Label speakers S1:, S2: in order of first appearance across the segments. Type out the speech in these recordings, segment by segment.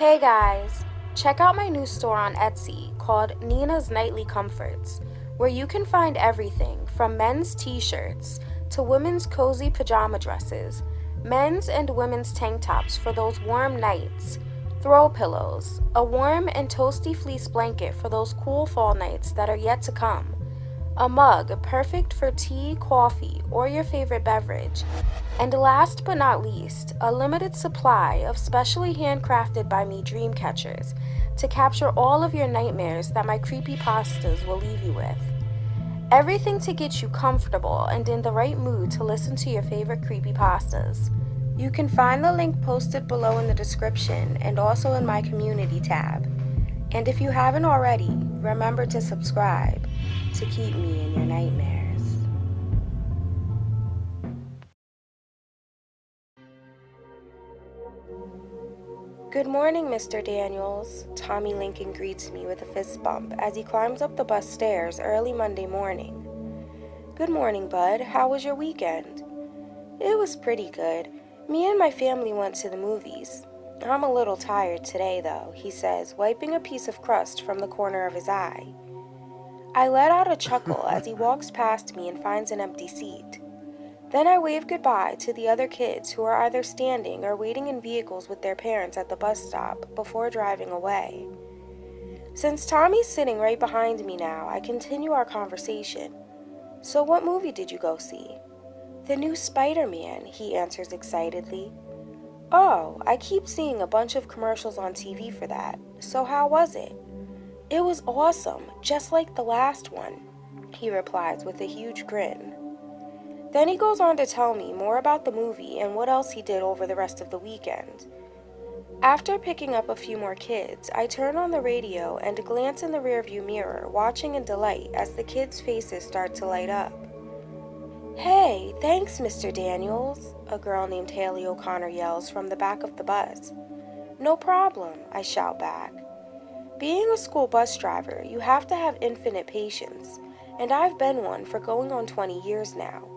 S1: Hey guys, check out my new store on Etsy called Nina's Nightly Comforts, where you can find everything from men's t-shirts to women's cozy pajama dresses, men's and women's tank tops for those warm nights, throw pillows, a warm and toasty fleece blanket for those cool fall nights that are yet to come, a mug perfect for tea, coffee, or your favorite beverage, and last but not least, a limited supply of specially handcrafted by me dream catchers to capture all of your nightmares that my creepypastas will leave you with. Everything to get you comfortable and in the right mood to listen to your favorite creepypastas. You can find the link posted below in the description and also in my community tab. And if you haven't already, remember to subscribe to keep me in your nightmares. Good morning, Mr. Daniels. Tommy Lincoln greets me with a fist bump as he climbs up the bus stairs early Monday morning. Good morning, bud. How was your weekend? It was pretty good. Me and my family went to the movies. I'm a little tired today, though, he says, wiping a piece of crust from the corner of his eye. I let out a chuckle as he walks past me and finds an empty seat. Then I wave goodbye to the other kids who are either standing or waiting in vehicles with their parents at the bus stop before driving away. Since Tommy's sitting right behind me now, I continue our conversation. So what movie did you go see? The new Spider-Man, he answers excitedly. Oh, I keep seeing a bunch of commercials on TV for that. So how was it? It was awesome, just like the last one, he replies with a huge grin. Then he goes on to tell me more about the movie and what else he did over the rest of the weekend. After picking up a few more kids, I turn on the radio and glance in the rearview mirror, watching in delight as the kids' faces start to light up. Hey, thanks, Mr. Daniels, a girl named Haley O'Connor yells from the back of the bus. No problem, I shout back. Being a school bus driver, you have to have infinite patience, and I've been one for going on 20 years now.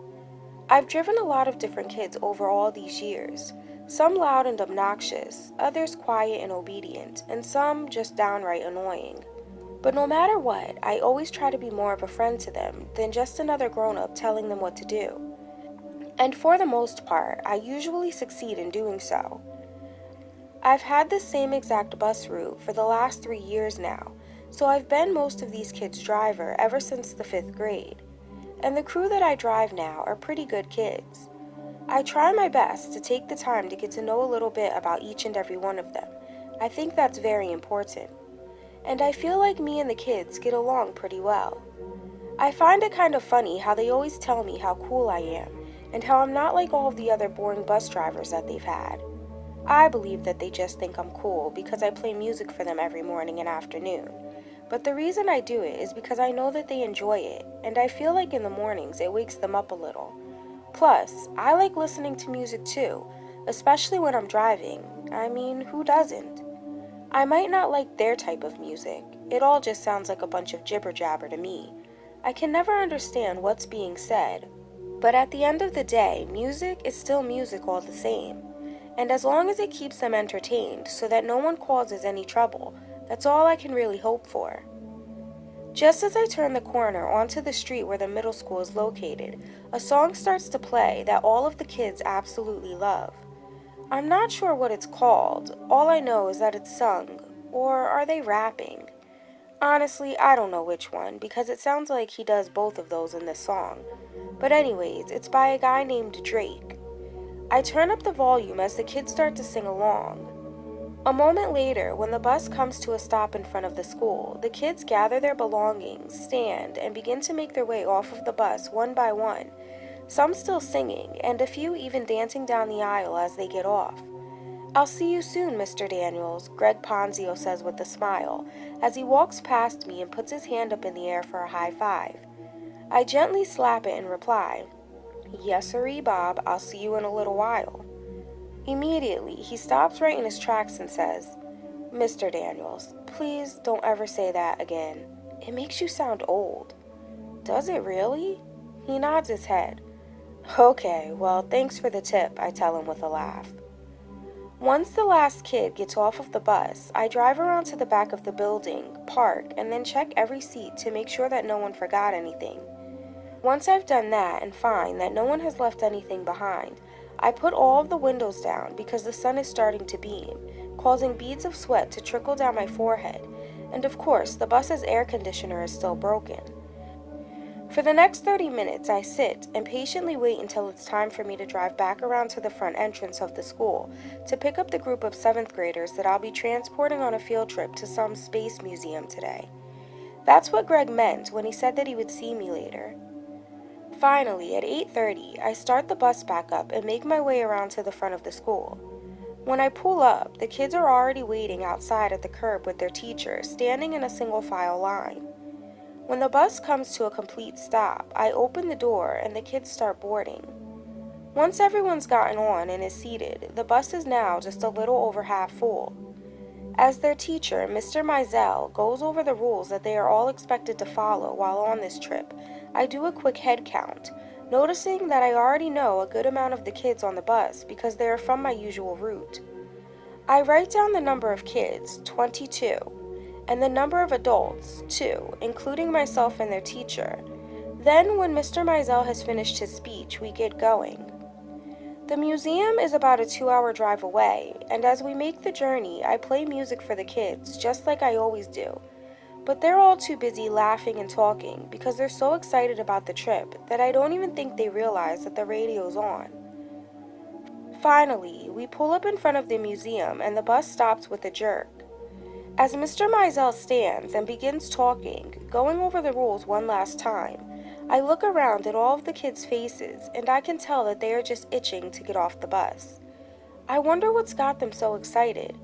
S1: I've driven a lot of different kids over all these years, some loud and obnoxious, others quiet and obedient, and some just downright annoying. But no matter what, I always try to be more of a friend to them than just another grown-up telling them what to do. And for the most part, I usually succeed in doing so. I've had the same exact bus route for the last 3 years now, so I've been most of these kids' driver ever since the 5th grade. And the crew that I drive now are pretty good kids. I try my best to take the time to get to know a little bit about each and every one of them. I think that's very important. And I feel like me and the kids get along pretty well. I find it kind of funny how they always tell me how cool I am and how I'm not like all of the other boring bus drivers that they've had. I believe that they just think I'm cool because I play music for them every morning and afternoon. But the reason I do it is because I know that they enjoy it, and I feel like in the mornings it wakes them up a little. Plus, I like listening to music too, especially when I'm driving. I mean, who doesn't? I might not like their type of music. It all just sounds like a bunch of jibber-jabber to me. I can never understand what's being said. But at the end of the day, music is still music all the same. And as long as it keeps them entertained so that no one causes any trouble, that's all I can really hope for. Just as I turn the corner onto the street where the middle school is located, a song starts to play that all of the kids absolutely love. I'm not sure what it's called. All I know is that it's sung. Or are they rapping? Honestly, I don't know which one, because it sounds like he does both of those in this song. But anyways, it's by a guy named Drake. I turn up the volume as the kids start to sing along. A moment later, when the bus comes to a stop in front of the school, the kids gather their belongings, stand, and begin to make their way off of the bus one by one, some still singing, and a few even dancing down the aisle as they get off. I'll see you soon, Mr. Daniels, Greg Ponzio says with a smile, as he walks past me and puts his hand up in the air for a high five. I gently slap it and reply, Yes, sirree, Bob, I'll see you in a little while. Immediately, he stops right in his tracks and says, Mr. Daniels, please don't ever say that again. It makes you sound old. Does it really? He nods his head. Okay, well, thanks for the tip, I tell him with a laugh. Once the last kid gets off of the bus, I drive around to the back of the building, park, and then check every seat to make sure that no one forgot anything. Once I've done that and find that no one has left anything behind, I put all of the windows down because the sun is starting to beam, causing beads of sweat to trickle down my forehead, and of course, the bus's air conditioner is still broken. For the next 30 minutes, I sit and patiently wait until it's time for me to drive back around to the front entrance of the school to pick up the group of 7th graders that I'll be transporting on a field trip to some space museum today. That's what Greg meant when he said that he would see me later. Finally, at 8:30, I start the bus back up and make my way around to the front of the school. When I pull up, the kids are already waiting outside at the curb with their teacher, standing in a single file line. When the bus comes to a complete stop, I open the door and the kids start boarding. Once everyone's gotten on and is seated, the bus is now just a little over half full. As their teacher, Mr. Mizell, goes over the rules that they are all expected to follow while on this trip, I do a quick head count, noticing that I already know a good amount of the kids on the bus because they are from my usual route. I write down the number of kids, 22, and the number of adults, 2, including myself and their teacher. Then, when Mr. Mizell has finished his speech, we get going. The museum is about a 2-hour drive away, and as we make the journey, I play music for the kids, just like I always do. But they're all too busy laughing and talking because they're so excited about the trip that I don't even think they realize that the radio's on. Finally, we pull up in front of the museum and the bus stops with a jerk. As Mr. Mizell stands and begins talking, going over the rules one last time, I look around at all of the kids' faces and I can tell that they are just itching to get off the bus. I wonder what's got them so excited.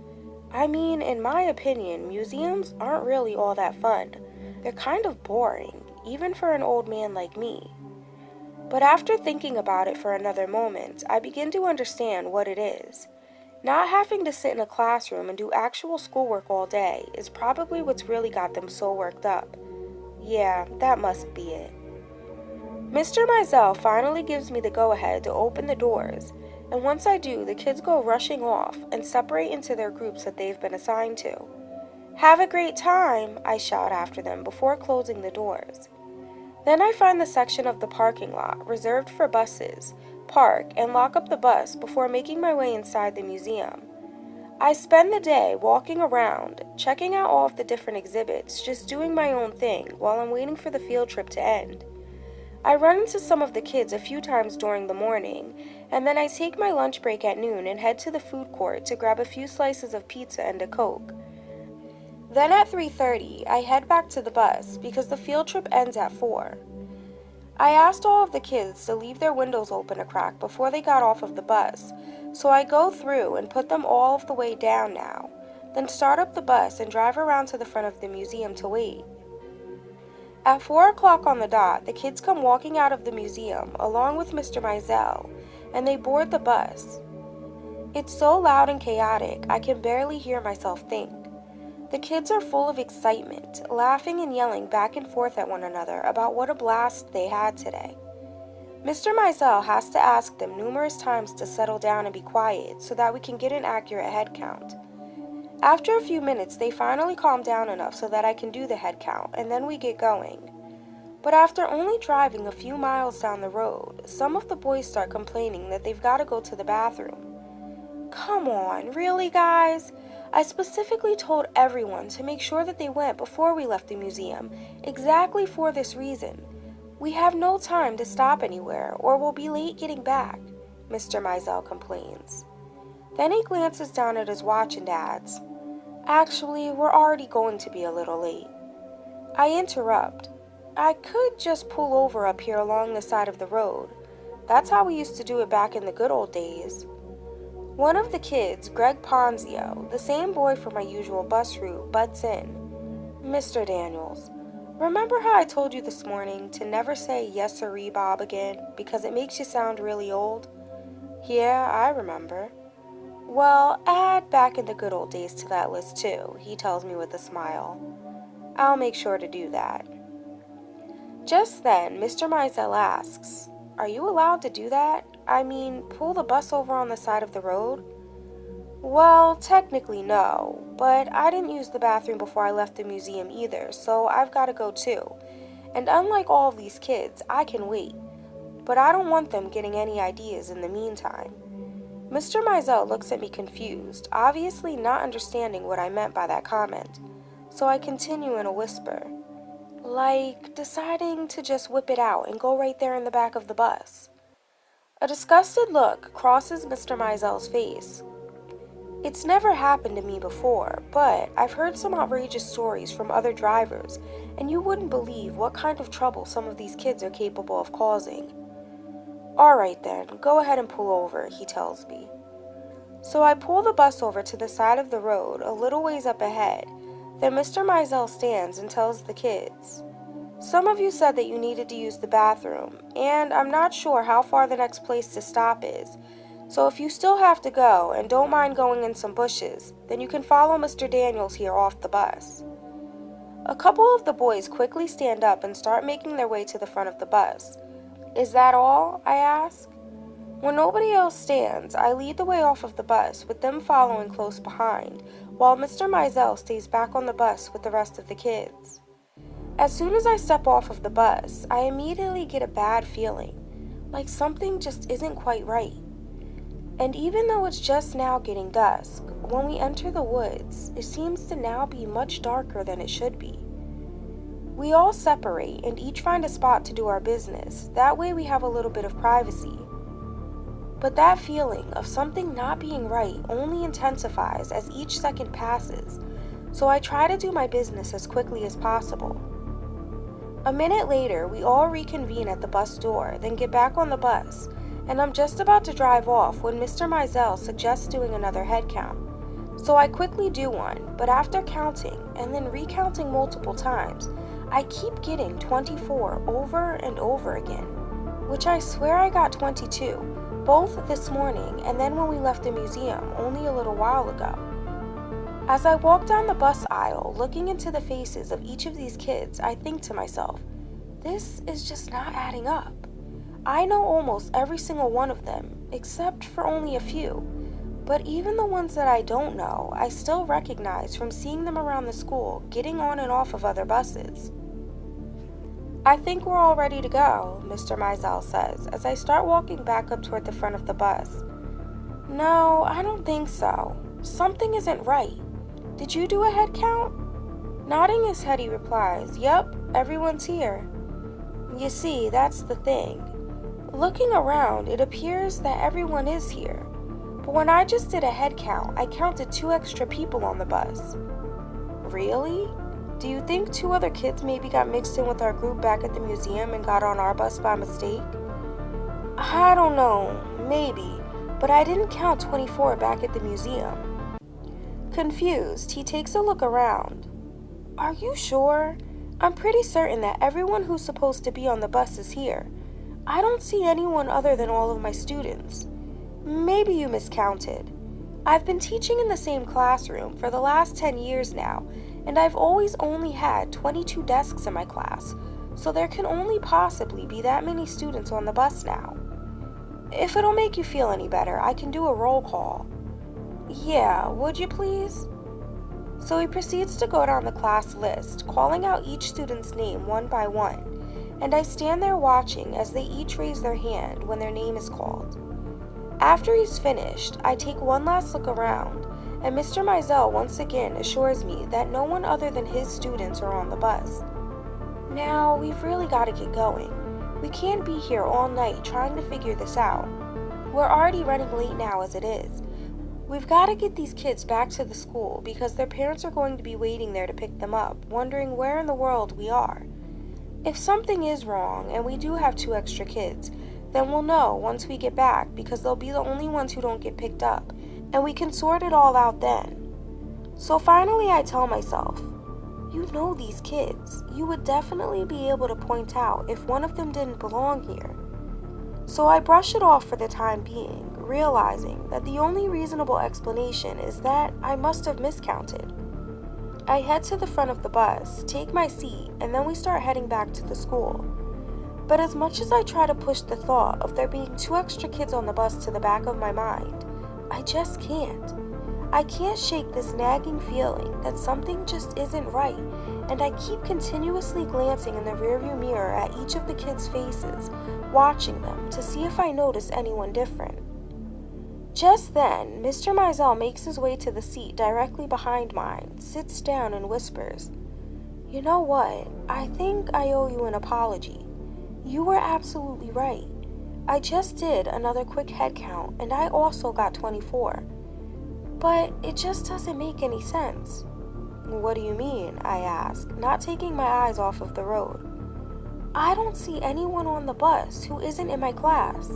S1: I mean, in my opinion, museums aren't really all that fun. They're kind of boring, even for an old man like me. But after thinking about it for another moment, I begin to understand what it is. Not having to sit in a classroom and do actual schoolwork all day is probably what's really got them so worked up. Yeah, that must be it. Mr. Mizell finally gives me the go-ahead to open the doors, and once I do, the kids go rushing off and separate into their groups that they've been assigned to. "Have a great time," I shout after them before closing the doors. Then I find the section of the parking lot reserved for buses, park, and lock up the bus before making my way inside the museum. I spend the day walking around, checking out all of the different exhibits, just doing my own thing while I'm waiting for the field trip to end. I run into some of the kids a few times during the morning, and then I take my lunch break at noon and head to the food court to grab a few slices of pizza and a Coke. Then at 3:30, I head back to the bus because the field trip ends at 4. I asked all of the kids to leave their windows open a crack before they got off of the bus, so I go through and put them all of the way down now, then start up the bus and drive around to the front of the museum to wait. At 4 o'clock on the dot, the kids come walking out of the museum along with Mr. Mizell, and they board the bus. It's so loud and chaotic, I can barely hear myself think. The kids are full of excitement, laughing and yelling back and forth at one another about what a blast they had today. Mr. Mizell has to ask them numerous times to settle down and be quiet so that we can get an accurate head count. After a few minutes, they finally calm down enough so that I can do the head count, and then we get going. But after only driving a few miles down the road, some of the boys start complaining that they've got to go to the bathroom. Come on, really, guys? I specifically told everyone to make sure that they went before we left the museum, exactly for this reason. We have no time to stop anywhere, or we'll be late getting back, Mr. Mizell complains. Then he glances down at his watch and adds, "Actually, we're already going to be a little late." I interrupt. "I could just pull over up here along the side of the road. That's how we used to do it back in the good old days." One of the kids, Greg Ponzio, the same boy from my usual bus route, butts in. "Mr. Daniels, remember how I told you this morning to never say 'yes sirree, Bob' again because it makes you sound really old?" "Yeah, I remember." "Well, add 'back in the good old days' to that list too," he tells me with a smile. "I'll make sure to do that." Just then, Mr. Mizell asks, "Are you allowed to do that? I mean, pull the bus over on the side of the road?" Well, technically no, but I didn't use the bathroom before I left the museum either, so I've got to go too. And unlike all of these kids, I can wait. But I don't want them getting any ideas in the meantime. Mr. Mizell looks at me confused, obviously not understanding what I meant by that comment. So I continue in a whisper, like deciding to just whip it out and go right there in the back of the bus. A disgusted look crosses Mr. Mizell's face. It's never happened to me before, but I've heard some outrageous stories from other drivers, and you wouldn't believe what kind of trouble some of these kids are capable of causing. Alright then, go ahead and pull over, he tells me. So I pull the bus over to the side of the road a little ways up ahead. Then Mr. Mizell stands and tells the kids, "Some of you said that you needed to use the bathroom, and I'm not sure how far the next place to stop is. So if you still have to go and don't mind going in some bushes, then you can follow Mr. Daniels here off the bus." A couple of the boys quickly stand up and start making their way to the front of the bus. "Is that all?" I ask. When nobody else stands, I lead the way off of the bus, with them following close behind, while Mr. Mizell stays back on the bus with the rest of the kids. As soon as I step off of the bus, I immediately get a bad feeling, like something just isn't quite right. And even though it's just now getting dusk, when we enter the woods, it seems to now be much darker than it should be. We all separate and each find a spot to do our business. That way we have a little bit of privacy. But that feeling of something not being right only intensifies as each second passes, so I try to do my business as quickly as possible. A minute later, we all reconvene at the bus door, then get back on the bus, and I'm just about to drive off when Mr. Mizell suggests doing another head count. So I quickly do one, but after counting and then recounting multiple times, I keep getting 24 over and over again, which I swear I got 22, both this morning and then when we left the museum only a little while ago. As I walk down the bus aisle, looking into the faces of each of these kids, I think to myself, this is just not adding up. I know almost every single one of them, except for only a few, but even the ones that I don't know, I still recognize from seeing them around the school, getting on and off of other buses. "I think we're all ready to go," Mr. Mizell says, as I start walking back up toward the front of the bus. "No, I don't think so. Something isn't right. Did you do a head count?" Nodding his head, he replies, "Yep, everyone's here." You see, that's the thing. Looking around, it appears that everyone is here. But when I just did a head count, I counted 2 extra people on the bus. Really? Do you think 2 other kids maybe got mixed in with our group back at the museum and got on our bus by mistake? I don't know, maybe, but I didn't count 24 back at the museum. Confused, he takes a look around. Are you sure? I'm pretty certain that everyone who's supposed to be on the bus is here. I don't see anyone other than all of my students. Maybe you miscounted. I've been teaching in the same classroom for the last 10 years now, and I've always only had 22 desks in my class, so there can only possibly be that many students on the bus now. If it'll make you feel any better, I can do a roll call. Yeah, would you please? So he proceeds to go down the class list, calling out each student's name one by one, and I stand there watching as they each raise their hand when their name is called. After he's finished, I take one last look around, and Mr. Mizell once again assures me that no one other than his students are on the bus. Now, we've really got to get going. We can't be here all night trying to figure this out. We're already running late now as it is. We've got to get these kids back to the school because their parents are going to be waiting there to pick them up, wondering where in the world we are. If something is wrong and we do have 2 extra kids, then we'll know once we get back because they'll be the only ones who don't get picked up, and we can sort it all out then. So finally I tell myself, you know these kids. You would definitely be able to point out if one of them didn't belong here. So I brush it off for the time being, realizing that the only reasonable explanation is that I must have miscounted. I head to the front of the bus, take my seat, and then we start heading back to the school. But as much as I try to push the thought of there being 2 extra kids on the bus to the back of my mind, I just can't. I can't shake this nagging feeling that something just isn't right, and I keep continuously glancing in the rearview mirror at each of the kids' faces, watching them to see if I notice anyone different. Just then, Mr. Mizell makes his way to the seat directly behind mine, sits down and whispers, "You know what? I think I owe you an apology. You were absolutely right. I just did another quick head count, and I also got 24. But it just doesn't make any sense." "What do you mean?" I ask, not taking my eyes off of the road. "I don't see anyone on the bus who isn't in my class."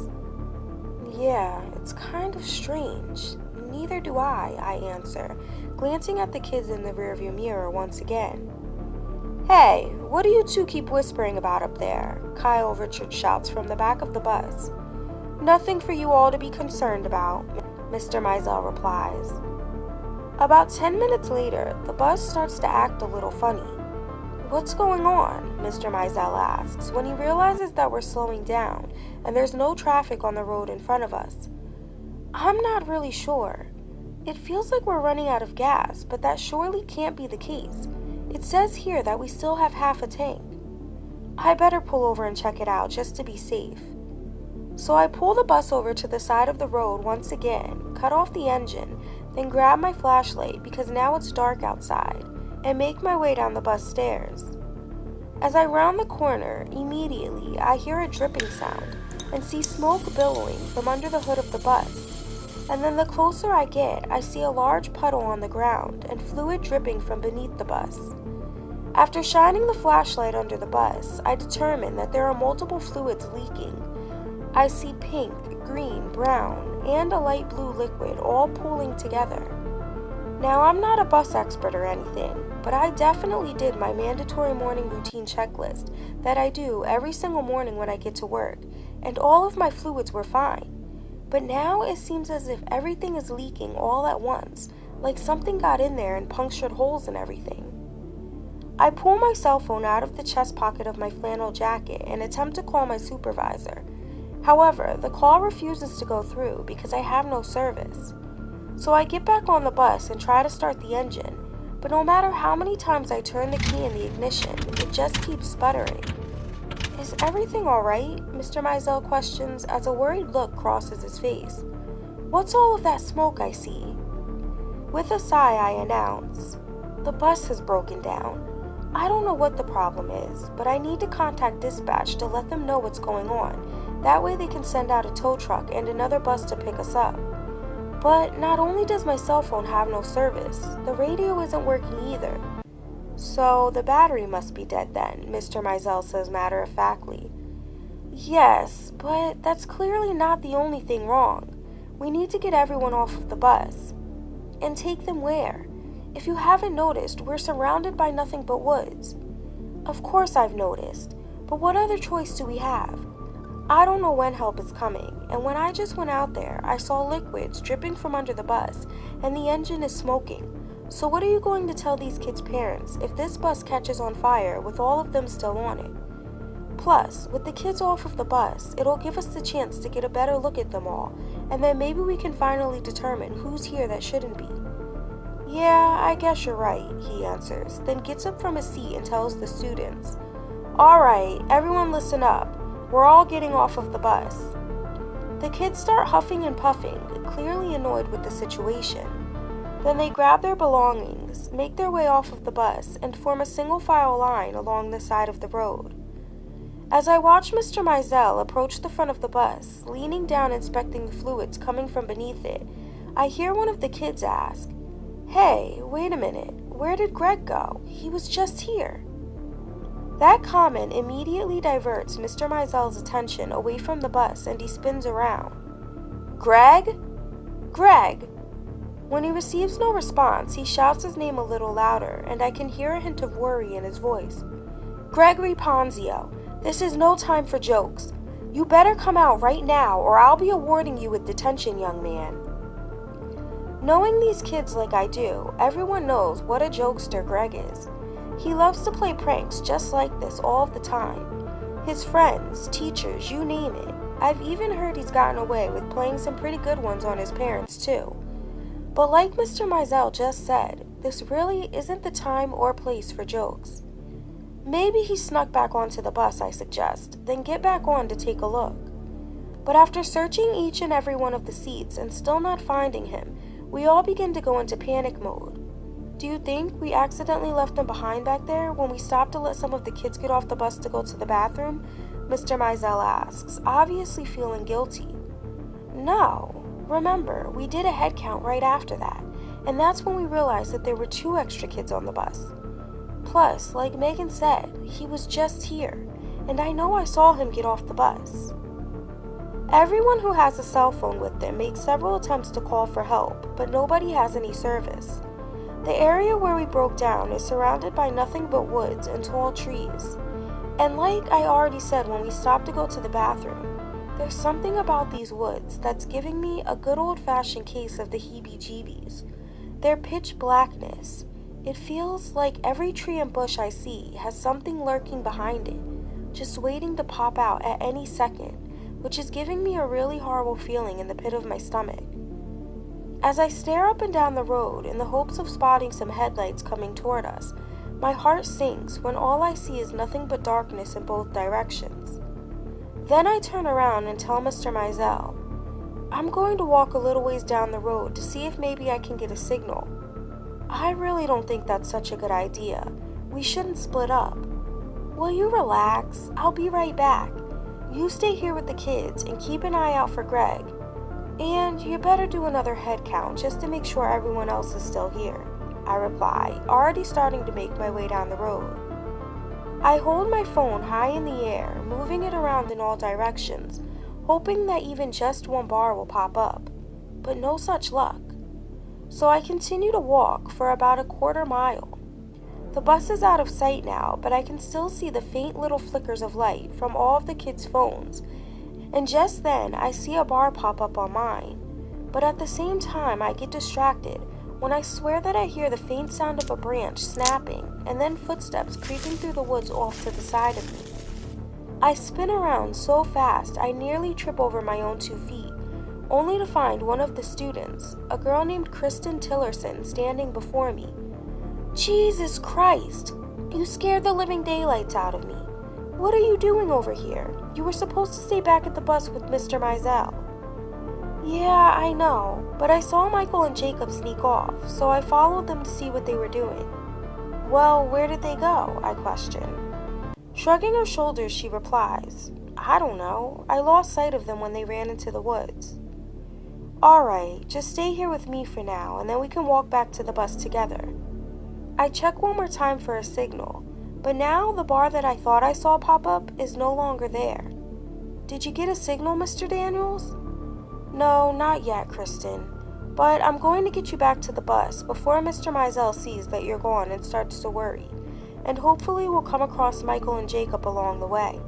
S1: "Yeah, it's kind of strange. Neither do I answer, glancing at the kids in the rearview mirror once again. "Hey, what do you two keep whispering about up there?" Kyle Richards shouts from the back of the bus. "Nothing for you all to be concerned about," Mr. Mizell replies. About 10 minutes later, the bus starts to act a little funny. "What's going on?" Mr. Mizell asks when he realizes that we're slowing down and there's no traffic on the road in front of us. "I'm not really sure. It feels like we're running out of gas, but that surely can't be the case. It says here that we still have half a tank. I better pull over and check it out just to be safe." So I pull the bus over to the side of the road once again, cut off the engine, then grab my flashlight because now it's dark outside, and make my way down the bus stairs. As I round the corner, immediately I hear a dripping sound and see smoke billowing from under the hood of the bus. And then the closer I get, I see a large puddle on the ground and fluid dripping from beneath the bus. After shining the flashlight under the bus, I determine that there are multiple fluids leaking. I see pink, green, brown, and a light blue liquid all pooling together. Now, I'm not a bus expert or anything, but I definitely did my mandatory morning routine checklist that I do every single morning when I get to work, and all of my fluids were fine. But now it seems as if everything is leaking all at once, like something got in there and punctured holes and everything. I pull my cell phone out of the chest pocket of my flannel jacket and attempt to call my supervisor. However, the call refuses to go through because I have no service. So I get back on the bus and try to start the engine, but no matter how many times I turn the key in the ignition, it just keeps sputtering. "Is everything all right?" Mr. Mizell questions as a worried look crosses his face. "What's all of that smoke I see?" With a sigh, I announce, "The bus has broken down. I don't know what the problem is, but I need to contact dispatch to let them know what's going on. That way they can send out a tow truck and another bus to pick us up. But not only does my cell phone have no service, the radio isn't working either." "So the battery must be dead then," Mr. Mizell says matter-of-factly. "Yes, but that's clearly not the only thing wrong. We need to get everyone off of the bus." "And take them where? If you haven't noticed, we're surrounded by nothing but woods." "Of course I've noticed, but what other choice do we have? I don't know when help is coming, and when I just went out there, I saw liquids dripping from under the bus, and the engine is smoking. So what are you going to tell these kids' parents if this bus catches on fire with all of them still on it? Plus, with the kids off of the bus, it'll give us the chance to get a better look at them all, and then maybe we can finally determine who's here that shouldn't be." "Yeah, I guess you're right," he answers, then gets up from his seat and tells the students, "All right, everyone listen up. We're all getting off of the bus." The kids start huffing and puffing, clearly annoyed with the situation. Then they grab their belongings, make their way off of the bus, and form a single file line along the side of the road. As I watch Mr. Mizell approach the front of the bus, leaning down inspecting the fluids coming from beneath it, I hear one of the kids ask, "Hey, wait a minute, where did Greg go? He was just here." That comment immediately diverts Mr. Mizell's attention away from the bus and he spins around. "Greg? Greg!" When he receives no response, he shouts his name a little louder, and I can hear a hint of worry in his voice. "Gregory Ponzio, this is no time for jokes. You better come out right now or I'll be awarding you with detention, young man." Knowing these kids like I do, everyone knows what a jokester Greg is. He loves to play pranks just like this all the time. His friends, teachers, you name it. I've even heard he's gotten away with playing some pretty good ones on his parents too. But like Mr. Mizell just said, this really isn't the time or place for jokes. Maybe he snuck back onto the bus, I suggest, then get back on to take a look. But after searching each and every one of the seats and still not finding him, we all begin to go into panic mode. Do you think we accidentally left him behind back there when we stopped to let some of the kids get off the bus to go to the bathroom? Mr. Mizell asks, obviously feeling guilty. No. Remember, we did a head count right after that, and that's when we realized that there were 2 extra kids on the bus. Plus, like Megan said, he was just here, and I know I saw him get off the bus. Everyone who has a cell phone with them makes several attempts to call for help, but nobody has any service. The area where we broke down is surrounded by nothing but woods and tall trees. And like I already said when we stopped to go to the bathroom, there's something about these woods that's giving me a good old-fashioned case of the heebie-jeebies. Their pitch blackness. It feels like every tree and bush I see has something lurking behind it, just waiting to pop out at any second, which is giving me a really horrible feeling in the pit of my stomach. As I stare up and down the road in the hopes of spotting some headlights coming toward us, my heart sinks when all I see is nothing but darkness in both directions. Then I turn around and tell Mr. Mizell, I'm going to walk a little ways down the road to see if maybe I can get a signal. I really don't think that's such a good idea. We shouldn't split up. Will you relax? I'll be right back. You stay here with the kids and keep an eye out for Greg. And you better do another head count just to make sure everyone else is still here, I reply, already starting to make my way down the road. I hold my phone high in the air, moving it around in all directions, hoping that even just one bar will pop up, but no such luck. So I continue to walk for about a quarter mile. The bus is out of sight now, but I can still see the faint little flickers of light from all of the kids' phones, and just then I see a bar pop up on mine. But at the same time I get distracted when I swear that I hear the faint sound of a branch snapping and then footsteps creeping through the woods off to the side of me. I spin around so fast I nearly trip over my own 2 feet, only to find one of the students, a girl named Kristen Tillerson, standing before me. Jesus Christ! You scared the living daylights out of me. What are you doing over here? You were supposed to stay back at the bus with Mr. Mizell. Yeah, I know, but I saw Michael and Jacob sneak off, so I followed them to see what they were doing. Well, where did they go? I question. Shrugging her shoulders, she replies, I don't know. I lost sight of them when they ran into the woods. Alright, just stay here with me for now, and then we can walk back to the bus together. I check one more time for a signal, but now the bar that I thought I saw pop up is no longer there. Did you get a signal, Mr. Daniels? No, not yet, Kristen. But I'm going to get you back to the bus before Mr. Mizell sees that you're gone and starts to worry. And hopefully we'll come across Michael and Jacob along the way.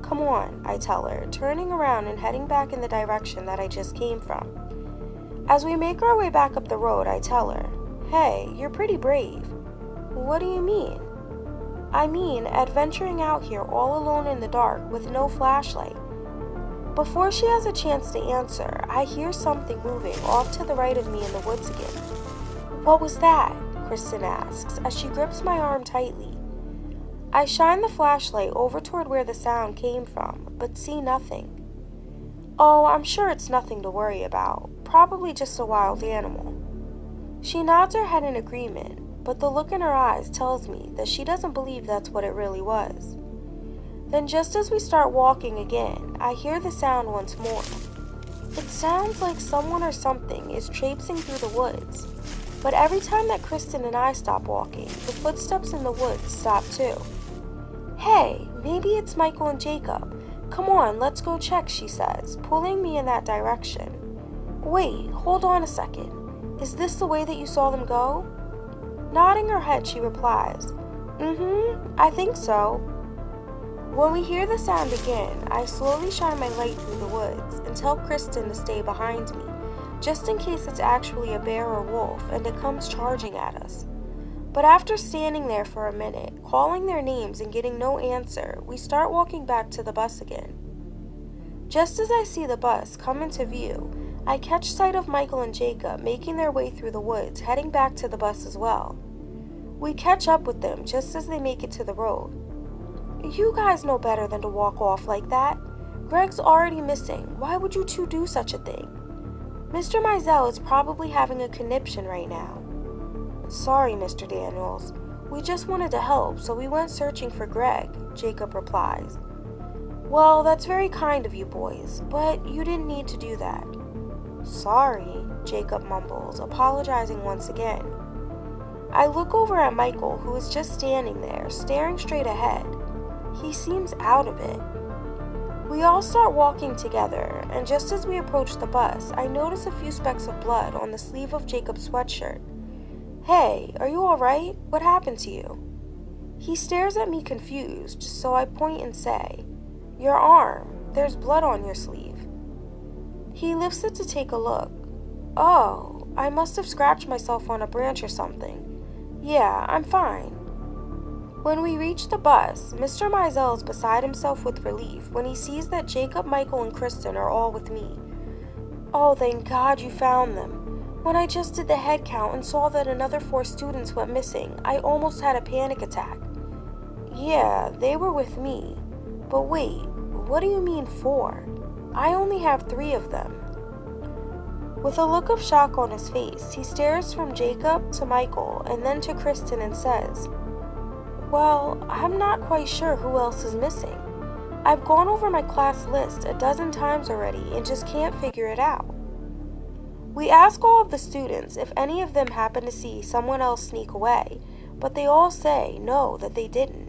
S1: Come on, I tell her, turning around and heading back in the direction that I just came from. As we make our way back up the road, I tell her, Hey, you're pretty brave. What do you mean? I mean, adventuring out here all alone in the dark with no flashlight. Before she has a chance to answer, I hear something moving off to the right of me in the woods again. What was that? Kristen asks as she grips my arm tightly. I shine the flashlight over toward where the sound came from, but see nothing. Oh, I'm sure it's nothing to worry about. Probably just a wild animal. She nods her head in agreement, but the look in her eyes tells me that she doesn't believe that's what it really was. Then just as we start walking again, I hear the sound once more. It sounds like someone or something is traipsing through the woods, but every time that Kristen and I stop walking, the footsteps in the woods stop too. Hey, maybe it's Michael and Jacob. Come on, let's go check, she says, pulling me in that direction. Wait, hold on a second. Is this the way that you saw them go? Nodding her head, she replies, I think so. When we hear the sound again, I slowly shine my light through the woods and tell Kristen to stay behind me, just in case it's actually a bear or wolf and it comes charging at us. But after standing there for a minute, calling their names and getting no answer, we start walking back to the bus again. Just as I see the bus come into view, I catch sight of Michael and Jacob making their way through the woods, heading back to the bus as well. We catch up with them just as they make it to the road. You guys know better than to walk off like that. Greg's already missing. Why would you two do such a thing? Mr. Mizell is probably having a conniption right now. Sorry, Mr. Daniels. We just wanted to help, so we went searching for Greg, Jacob replies. Well, that's very kind of you boys, but you didn't need to do that. Sorry, Jacob mumbles, apologizing once again. I look over at Michael, who is just standing there, staring straight ahead. He seems out of it. We all start walking together, and just as we approach the bus, I notice a few specks of blood on the sleeve of Jacob's sweatshirt. Hey, are you alright? What happened to you? He stares at me confused, so I point and say, Your arm. There's blood on your sleeve. He lifts it to take a look. Oh, I must have scratched myself on a branch or something. Yeah, I'm fine. When we reach the bus, Mr. Mizell is beside himself with relief when he sees that Jacob, Michael, and Kristen are all with me. Oh, thank God you found them. When I just did the head count and saw that another 4 students went missing, I almost had a panic attack. Yeah, they were with me. But wait, what do you mean 4? I only have 3 of them. With a look of shock on his face, he stares from Jacob to Michael and then to Kristen and says, Well, I'm not quite sure who else is missing. I've gone over my class list a dozen times already and just can't figure it out. We ask all of the students if any of them happen to see someone else sneak away, but they all say no, that they didn't.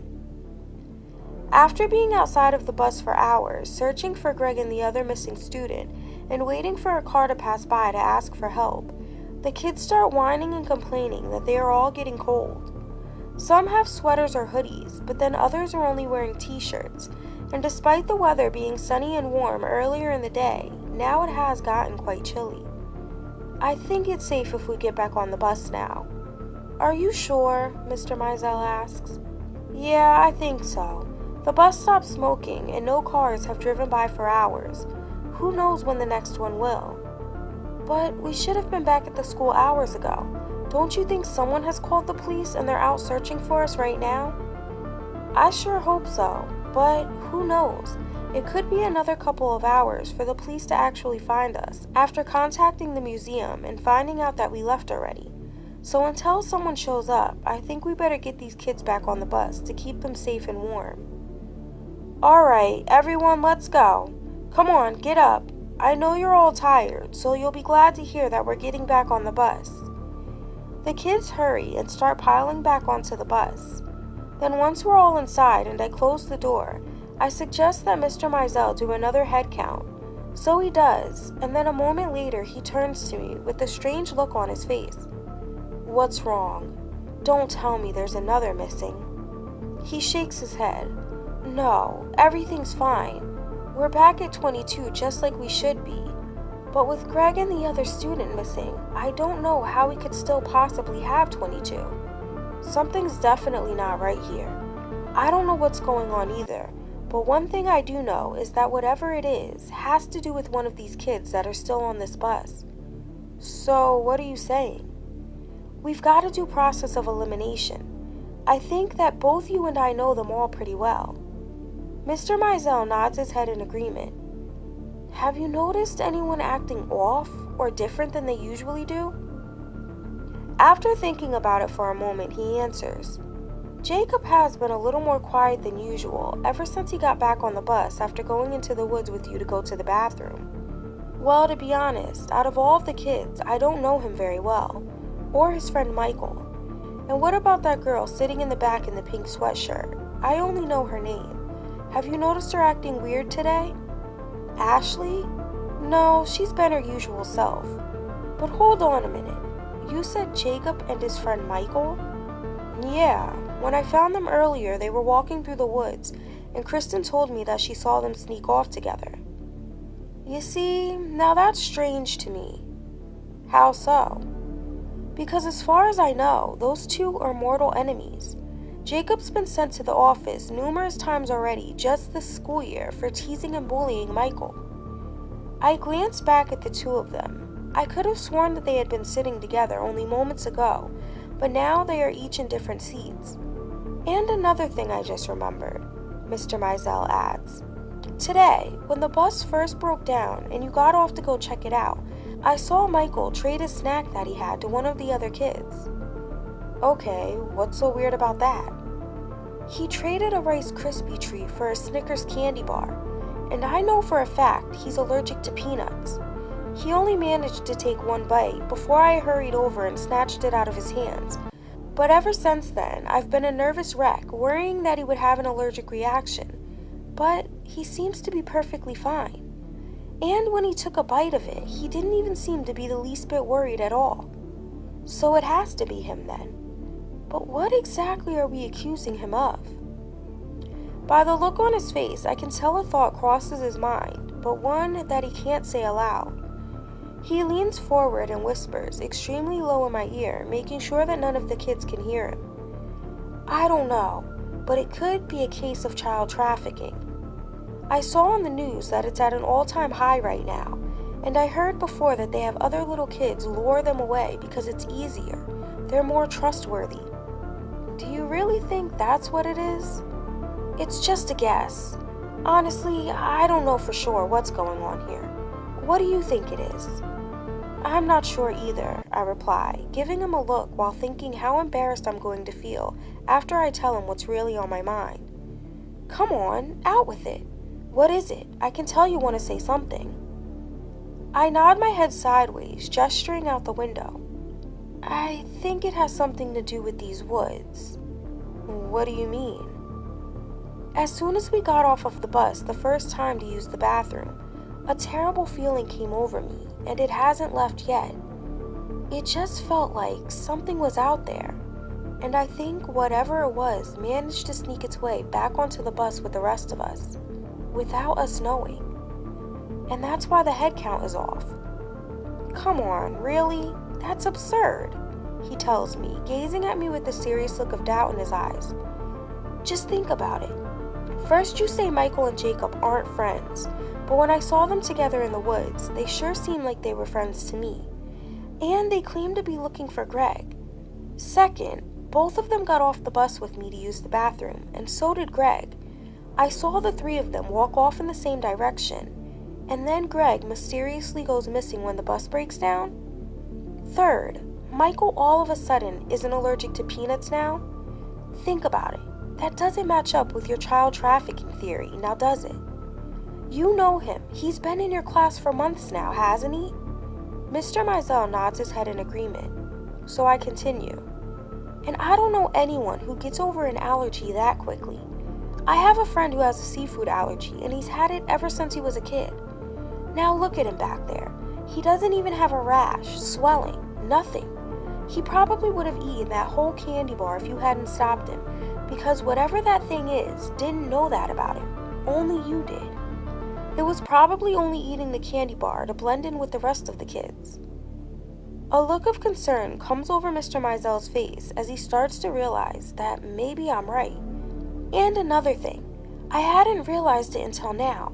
S1: After being outside of the bus for hours, searching for Greg and the other missing student, and waiting for a car to pass by to ask for help, the kids start whining and complaining that they are all getting cold. Some have sweaters or hoodies, but then others are only wearing t-shirts, and despite the weather being sunny and warm earlier in the day, now it has gotten quite chilly. I think it's safe if we get back on the bus now. Are you sure? Mr. Mizell asks. Yeah, I think so. The bus stopped smoking and no cars have driven by for hours. Who knows when the next one will? But we should have been back at the school hours ago. Don't you think someone has called the police and they're out searching for us right now? I sure hope so, but who knows? It could be another couple of hours for the police to actually find us after contacting the museum and finding out that we left already. So until someone shows up, I think we better get these kids back on the bus to keep them safe and warm. Alright, everyone, let's go. Come on, get up. I know you're all tired, so you'll be glad to hear that we're getting back on the bus. The kids hurry and start piling back onto the bus. Then once we're all inside and I close the door, I suggest that Mr. Mizell do another head count. So he does, and then a moment later he turns to me with a strange look on his face. What's wrong? Don't tell me there's another missing. He shakes his head. No, everything's fine. We're back at 22 just like we should be. But with Greg and the other student missing, I don't know how we could still possibly have 22. Something's definitely not right here. I don't know what's going on either. But one thing I do know is that whatever it is has to do with one of these kids that are still on this bus. So, what are you saying? We've got a due process of elimination. I think that both you and I know them all pretty well. Mr. Mizell nods his head in agreement. Have you noticed anyone acting off or different than they usually do? After thinking about it for a moment, he answers. Jacob has been a little more quiet than usual ever since he got back on the bus after going into the woods with you to go to the bathroom. Well, to be honest, out of all of the kids, I don't know him very well, or his friend Michael. And what about that girl sitting in the back in the pink sweatshirt? I only know her name. Have you noticed her acting weird today? Ashley? No, she's been her usual self. But hold on a minute. You said Jacob and his friend Michael? Yeah. When I found them earlier, they were walking through the woods, and Kristen told me that she saw them sneak off together. You see, now that's strange to me. How so? Because as far as I know, those two are mortal enemies. Jacob's been sent to the office numerous times already just this school year for teasing and bullying Michael. I glanced back at the two of them. I could have sworn that they had been sitting together only moments ago, but now they are each in different seats. And another thing I just remembered, Mr. Mizell adds. Today, when the bus first broke down and you got off to go check it out, I saw Michael trade a snack that he had to one of the other kids. Okay, what's so weird about that? He traded a Rice Krispie treat for a Snickers candy bar, and I know for a fact he's allergic to peanuts. He only managed to take one bite before I hurried over and snatched it out of his hands. But ever since then, I've been a nervous wreck, worrying that he would have an allergic reaction. But he seems to be perfectly fine. And when he took a bite of it, he didn't even seem to be the least bit worried at all. So it has to be him then. But what exactly are we accusing him of? By the look on his face, I can tell a thought crosses his mind, but one that he can't say aloud. He leans forward and whispers, extremely low in my ear, making sure that none of the kids can hear him. I don't know, but it could be a case of child trafficking. I saw on the news that it's at an all-time high right now, and I heard before that they have other little kids lure them away because it's easier. They're more trustworthy. Do you really think that's what it is? It's just a guess. Honestly, I don't know for sure what's going on here. What do you think it is? I'm not sure either, I reply, giving him a look while thinking how embarrassed I'm going to feel after I tell him what's really on my mind. Come on, out with it. What is it? I can tell you want to say something. I nod my head sideways, gesturing out the window. I think it has something to do with these woods. What do you mean? As soon as we got off of the bus the first time to use the bathroom, a terrible feeling came over me, and it hasn't left yet. It just felt like something was out there, and I think whatever it was managed to sneak its way back onto the bus with the rest of us, without us knowing. And that's why the head count is off. Come on, really? That's absurd, he tells me, gazing at me with a serious look of doubt in his eyes. Just think about it. First you say Michael and Jacob aren't friends, but when I saw them together in the woods, they sure seemed like they were friends to me. And they claimed to be looking for Greg. Second, both of them got off the bus with me to use the bathroom, and so did Greg. I saw the three of them walk off in the same direction, and then Greg mysteriously goes missing when the bus breaks down. Third, Michael all of a sudden isn't allergic to peanuts now. Think about it. That doesn't match up with your child trafficking theory, now does it? You know him. He's been in your class for months now, hasn't he? Mr. Mizell nods his head in agreement, so I continue. And I don't know anyone who gets over an allergy that quickly. I have a friend who has a seafood allergy, and he's had it ever since he was a kid. Now look at him back there. He doesn't even have a rash, swelling, nothing. He probably would have eaten that whole candy bar if you hadn't stopped him, because whatever that thing is didn't know that about him. Only you did. It was probably only eating the candy bar to blend in with the rest of the kids. A look of concern comes over Mr. Mizell's face as he starts to realize that maybe I'm right. And another thing, I hadn't realized it until now,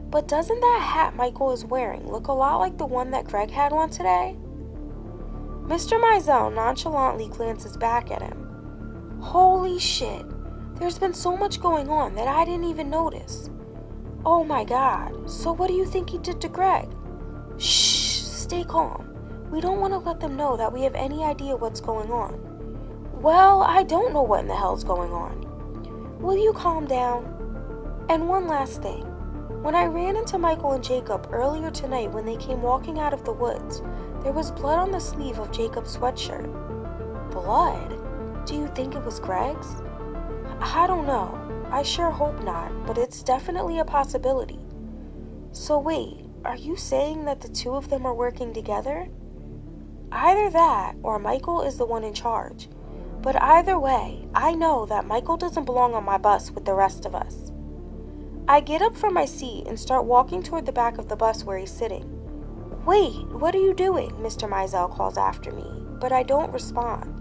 S1: but doesn't that hat Michael is wearing look a lot like the one that Greg had on today? Mr. Mizell nonchalantly glances back at him. Holy shit, there's been so much going on that I didn't even notice. Oh my god, so what do you think he did to Greg? Shh, stay calm. We don't want to let them know that we have any idea what's going on. Well, I don't know what in the hell's going on. Will you calm down? And one last thing. When I ran into Michael and Jacob earlier tonight when they came walking out of the woods, there was blood on the sleeve of Jacob's sweatshirt. Blood? Do you think it was Greg's? I don't know. I sure hope not, but it's definitely a possibility. So wait, are you saying that the two of them are working together? Either that, or Michael is the one in charge. But either way, I know that Michael doesn't belong on my bus with the rest of us. I get up from my seat and start walking toward the back of the bus where he's sitting. Wait, what are you doing? Mr. Mizell calls after me, but I don't respond.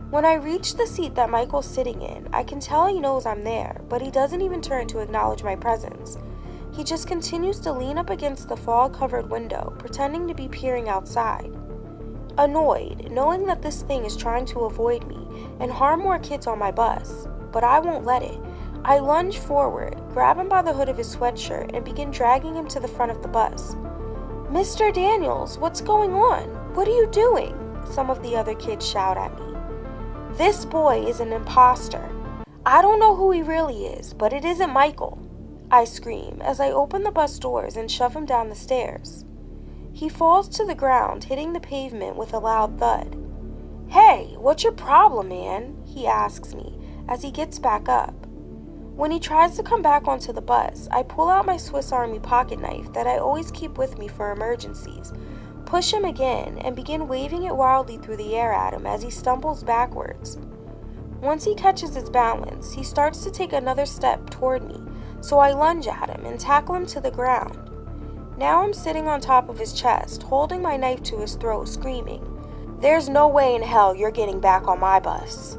S1: When I reach the seat that Michael's sitting in, I can tell he knows I'm there, but he doesn't even turn to acknowledge my presence. He just continues to lean up against the fog-covered window, pretending to be peering outside. Annoyed, knowing that this thing is trying to avoid me and harm more kids on my bus, but I won't let it, I lunge forward, grab him by the hood of his sweatshirt, and begin dragging him to the front of the bus. "Mr. Daniels, what's going on? What are you doing?" some of the other kids shout at me. "This boy is an imposter. I don't know who he really is, but it isn't Michael," I scream as I open the bus doors and shove him down the stairs. He falls to the ground, hitting the pavement with a loud thud. "Hey, what's your problem, man?" he asks me as he gets back up. When he tries to come back onto the bus, I pull out my Swiss Army pocket knife that I always keep with me for emergencies, push him again, and begin waving it wildly through the air at him as he stumbles backwards. Once he catches his balance, he starts to take another step toward me, so I lunge at him and tackle him to the ground. Now I'm sitting on top of his chest, holding my knife to his throat, screaming, "There's no way in hell you're getting back on my bus."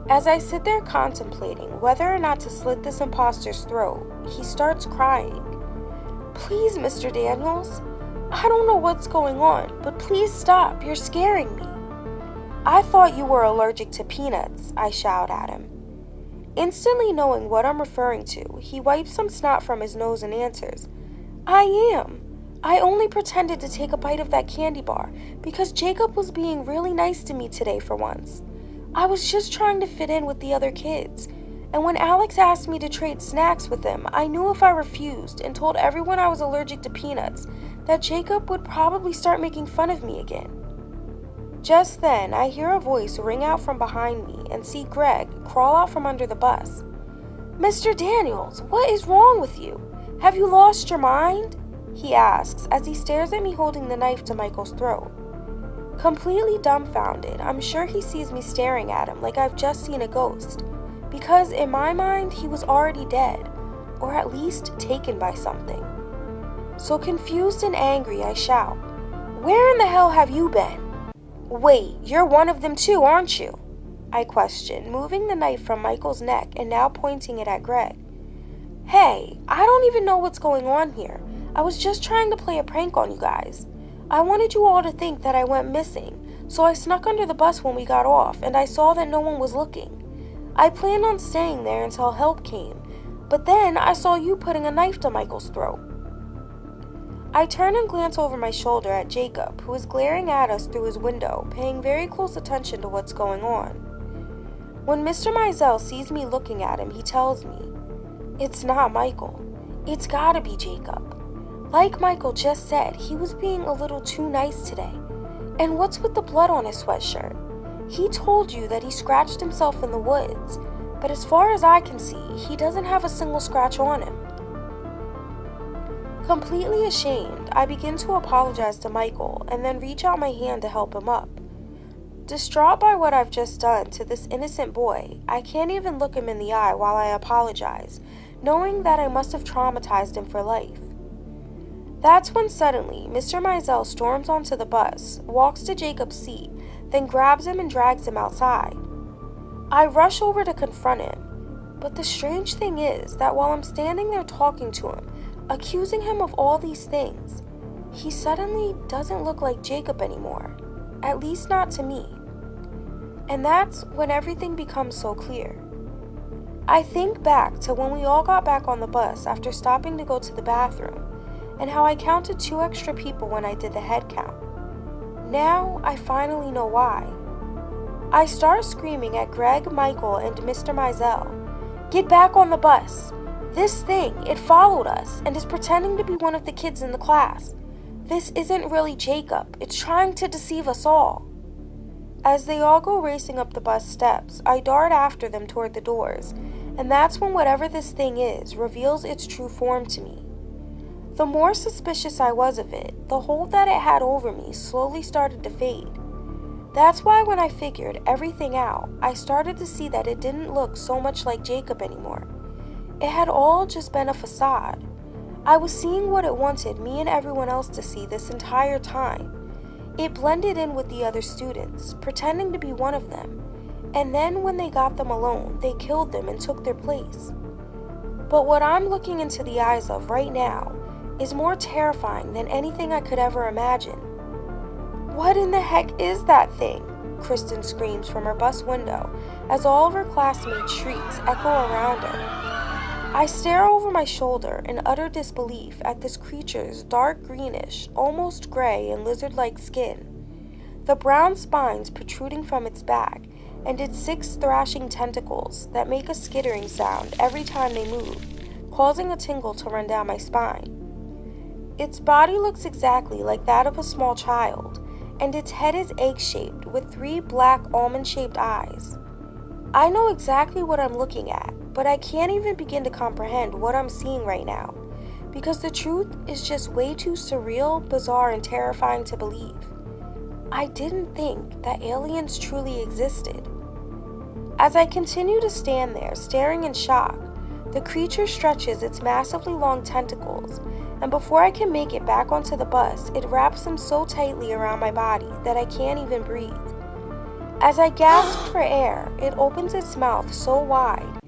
S1: As I sit there contemplating whether or not to slit this imposter's throat, he starts crying. "Please, Mr. Daniels, I don't know what's going on, but please stop, you're scaring me." "I thought you were allergic to peanuts," I shout at him. Instantly knowing what I'm referring to, he wipes some snot from his nose and answers, "I am. I only pretended to take a bite of that candy bar because Jacob was being really nice to me today for once. I was just trying to fit in with the other kids, and when Alex asked me to trade snacks with him, I knew if I refused and told everyone I was allergic to peanuts, that Jacob would probably start making fun of me again." Just then, I hear a voice ring out from behind me and see Greg crawl out from under the bus. "Mr. Daniels, what is wrong with you? Have you lost your mind?" he asks as he stares at me holding the knife to Michael's throat. Completely dumbfounded, I'm sure he sees me staring at him like I've just seen a ghost, because in my mind he was already dead, or at least taken by something. So confused and angry, I shout, "Where in the hell have you been?" "Wait, you're one of them too, aren't you?" I question, moving the knife from Michael's neck and now pointing it at Greg. "Hey, I don't even know what's going on here. I was just trying to play a prank on you guys. I wanted you all to think that I went missing, so I snuck under the bus when we got off and I saw that no one was looking. I planned on staying there until help came, but then I saw you putting a knife to Michael's throat." I turn and glance over my shoulder at Jacob, who is glaring at us through his window, paying very close attention to what's going on. When Mr. Mizell sees me looking at him, he tells me, "It's not Michael. It's gotta be Jacob. Like Michael just said, he was being a little too nice today. And what's with the blood on his sweatshirt? He told you that he scratched himself in the woods, but as far as I can see, he doesn't have a single scratch on him." Completely ashamed, I begin to apologize to Michael and then reach out my hand to help him up. Distraught by what I've just done to this innocent boy, I can't even look him in the eye while I apologize, knowing that I must have traumatized him for life. That's when suddenly Mr. Mizell storms onto the bus, walks to Jacob's seat, then grabs him and drags him outside. I rush over to confront him, but the strange thing is that while I'm standing there talking to him, accusing him of all these things, he suddenly doesn't look like Jacob anymore, at least not to me. And that's when everything becomes so clear. I think back to when we all got back on the bus after stopping to go to the bathroom, and how I counted 2 extra people when I did the head count. Now I finally know why. I start screaming at Greg, Michael, and Mr. Mizell, "Get back on the bus! This thing, it followed us and is pretending to be one of the kids in the class. This isn't really Jacob. It's trying to deceive us all." As they all go racing up the bus steps, I dart after them toward the doors, and that's when whatever this thing is reveals its true form to me. The more suspicious I was of it, the hold that it had over me slowly started to fade. That's why when I figured everything out, I started to see that it didn't look so much like Jacob anymore. It had all just been a facade. I was seeing what it wanted me and everyone else to see this entire time. It blended in with the other students, pretending to be one of them, and then when they got them alone, they killed them and took their place. But what I'm looking into the eyes of right now is more terrifying than anything I could ever imagine. "What in the heck is that thing?" Kristen screams from her bus window as all of her classmates' shrieks echo around her. I stare over my shoulder in utter disbelief at this creature's dark greenish, almost gray and lizard-like skin, the brown spines protruding from its back, and its 6 thrashing tentacles that make a skittering sound every time they move, causing a tingle to run down my spine. Its body looks exactly like that of a small child, and its head is egg-shaped with 3 black almond-shaped eyes. I know exactly what I'm looking at, but I can't even begin to comprehend what I'm seeing right now, because the truth is just way too surreal, bizarre, and terrifying to believe. I didn't think that aliens truly existed. As I continue to stand there, staring in shock, the creature stretches its massively long tentacles, and before I can make it back onto the bus, it wraps them so tightly around my body that I can't even breathe. As I gasp for air, it opens its mouth so wide,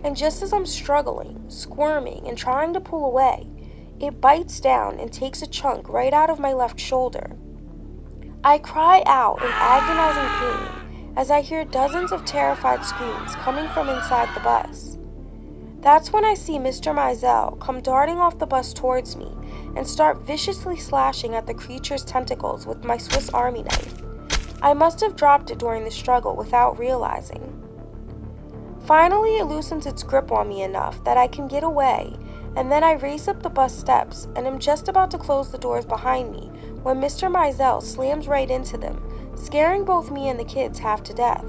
S1: and just as I'm struggling, squirming, and trying to pull away, it bites down and takes a chunk right out of my left shoulder. I cry out in agonizing pain as I hear dozens of terrified screams coming from inside the bus. That's when I see Mr. Mizell come darting off the bus towards me and start viciously slashing at the creature's tentacles with my Swiss Army knife. I must have dropped it during the struggle without realizing. Finally, it loosens its grip on me enough that I can get away, and then I race up the bus steps and am just about to close the doors behind me when Mr. Mizell slams right into them, scaring both me and the kids half to death.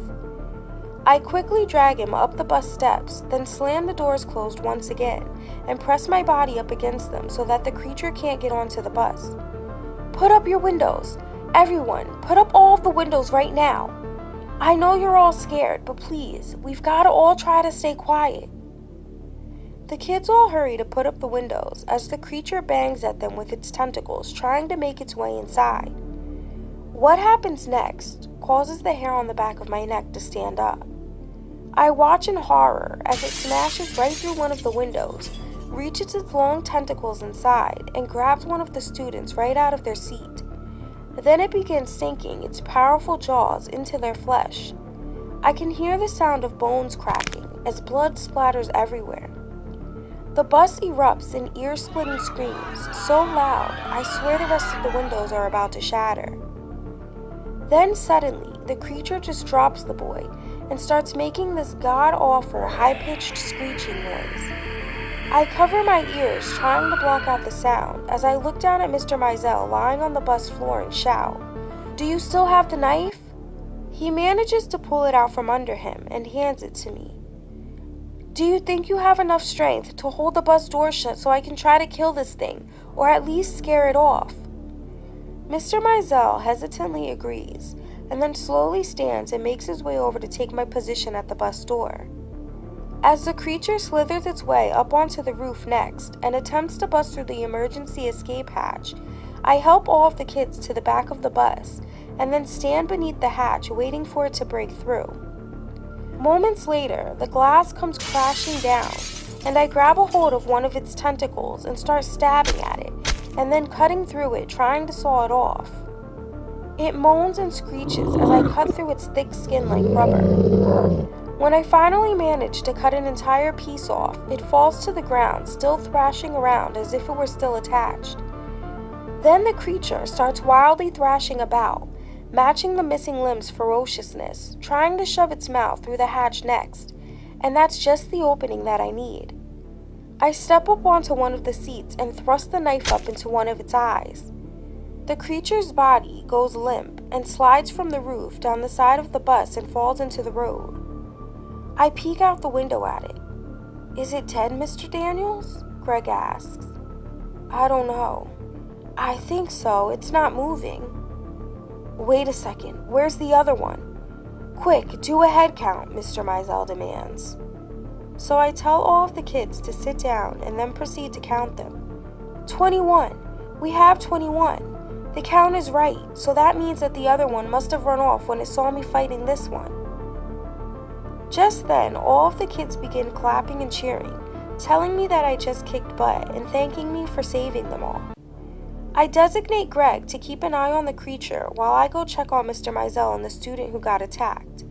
S1: I quickly drag him up the bus steps, then slam the doors closed once again, and press my body up against them so that the creature can't get onto the bus. "Put up your windows! Everyone, put up all of the windows right now! I know you're all scared, but please, we've got to all try to stay quiet." The kids all hurry to put up the windows as the creature bangs at them with its tentacles, trying to make its way inside. What happens next causes the hair on the back of my neck to stand up. I watch in horror as it smashes right through one of the windows, reaches its long tentacles inside, and grabs one of the students right out of their seat. Then it begins sinking its powerful jaws into their flesh. I can hear the sound of bones cracking as blood splatters everywhere. The bus erupts in ear-splitting screams so loud I swear the rest of the windows are about to shatter. Then suddenly, the creature just drops the boy and starts making this god-awful, high-pitched screeching noise. I cover my ears trying to block out the sound as I look down at Mr. Mizell lying on the bus floor and shout, "Do you still have the knife?" He manages to pull it out from under him and hands it to me. "Do you think you have enough strength to hold the bus door shut so I can try to kill this thing, or at least scare it off?" Mr. Mizell hesitantly agrees, and then slowly stands and makes his way over to take my position at the bus door. As the creature slithers its way up onto the roof next and attempts to bust through the emergency escape hatch, I help all of the kids to the back of the bus and then stand beneath the hatch waiting for it to break through. Moments later, the glass comes crashing down, and I grab a hold of one of its tentacles and start stabbing at it, and then cutting through it, trying to saw it off. It moans and screeches as I cut through its thick skin like rubber. When I finally manage to cut an entire piece off, it falls to the ground, still thrashing around as if it were still attached. Then the creature starts wildly thrashing about, matching the missing limb's ferociousness, trying to shove its mouth through the hatch next, and that's just the opening that I need. I step up onto one of the seats and thrust the knife up into one of its eyes. The creature's body goes limp and slides from the roof down the side of the bus and falls into the road. I peek out the window at it. "Is it dead, Mr. Daniels?" Greg asks. "I don't know. I think so. It's not moving." "Wait a second. Where's the other one?" "Quick, do a head count," Mr. Mizell demands. So I tell all of the kids to sit down and then proceed to count them. 21. We have 21. The count is right, so that means that the other one must have run off when it saw me fighting this one. Just then, all of the kids begin clapping and cheering, telling me that I just kicked butt and thanking me for saving them all. I designate Greg to keep an eye on the creature while I go check on Mr. Mizell and the student who got attacked.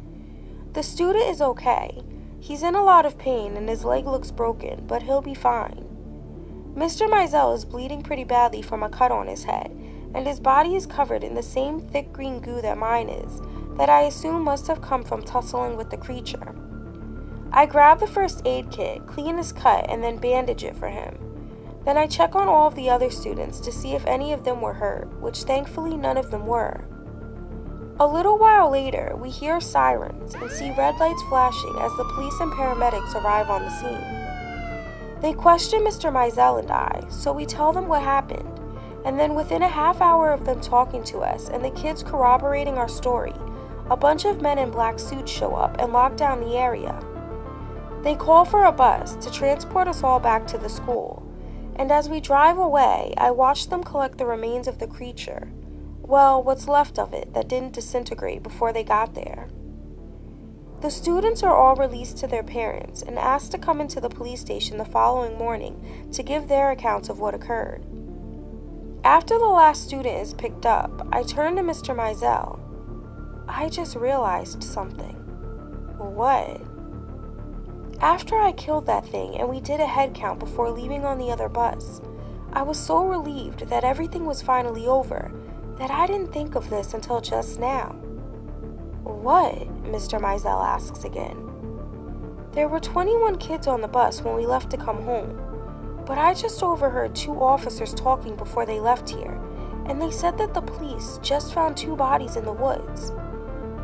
S1: The student is okay. He's in a lot of pain and his leg looks broken, but he'll be fine. Mr. Mizell is bleeding pretty badly from a cut on his head, and his body is covered in the same thick green goo that mine is, that I assume must have come from tussling with the creature. I grab the first aid kit, clean his cut, and then bandage it for him. Then I check on all of the other students to see if any of them were hurt, which thankfully none of them were. A little while later, we hear sirens and see red lights flashing as the police and paramedics arrive on the scene. They question Mr. Mizell and I, so we tell them what happened, and then within a half hour of them talking to us and the kids corroborating our story, a bunch of men in black suits show up and lock down the area. They call for a bus to transport us all back to the school, and as we drive away, I watch them collect the remains of the creature. Well, what's left of it that didn't disintegrate before they got there. The students are all released to their parents and asked to come into the police station the following morning to give their accounts of what occurred. After the last student is picked up, I turn to Mr. Mizell. I just realized something. What? After I killed that thing and we did a head count before leaving on the other bus, I was so relieved that everything was finally over that I didn't think of this until just now. What? Mr. Mizell asks again. There were 21 kids on the bus when we left to come home, but I just overheard 2 officers talking before they left here, and they said that the police just found 2 bodies in the woods.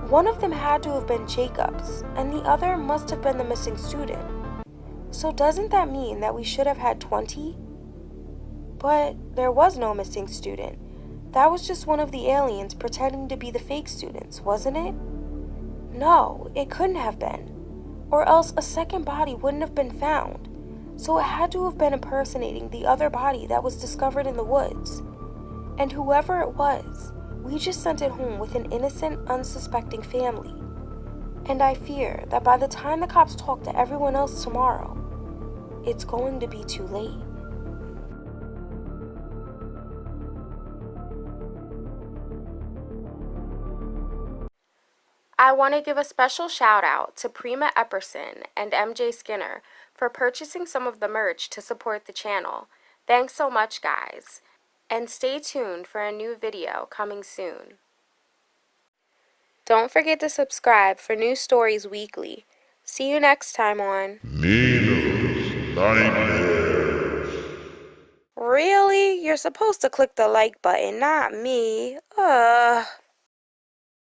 S1: One of them had to have been Jacob's, and the other must have been the missing student. So doesn't that mean that we should have had 20? But there was no missing student. That was just one of the aliens pretending to be the fake students, wasn't it? No, it couldn't have been. Or else a second body wouldn't have been found. So it had to have been impersonating the other body that was discovered in the woods. And whoever it was, we just sent it home with an innocent, unsuspecting family. And I fear that by the time the cops talk to everyone else tomorrow, it's going to be too late. I want to give a special shout out to Prima Epperson and MJ Skinner for purchasing some of the merch to support the channel. Thanks so much, guys. And stay tuned for a new video coming soon. Don't forget to subscribe for new stories weekly. See you next time on
S2: Nina's Nightmares.
S1: Really? You're supposed to click the like button, not me. Ugh.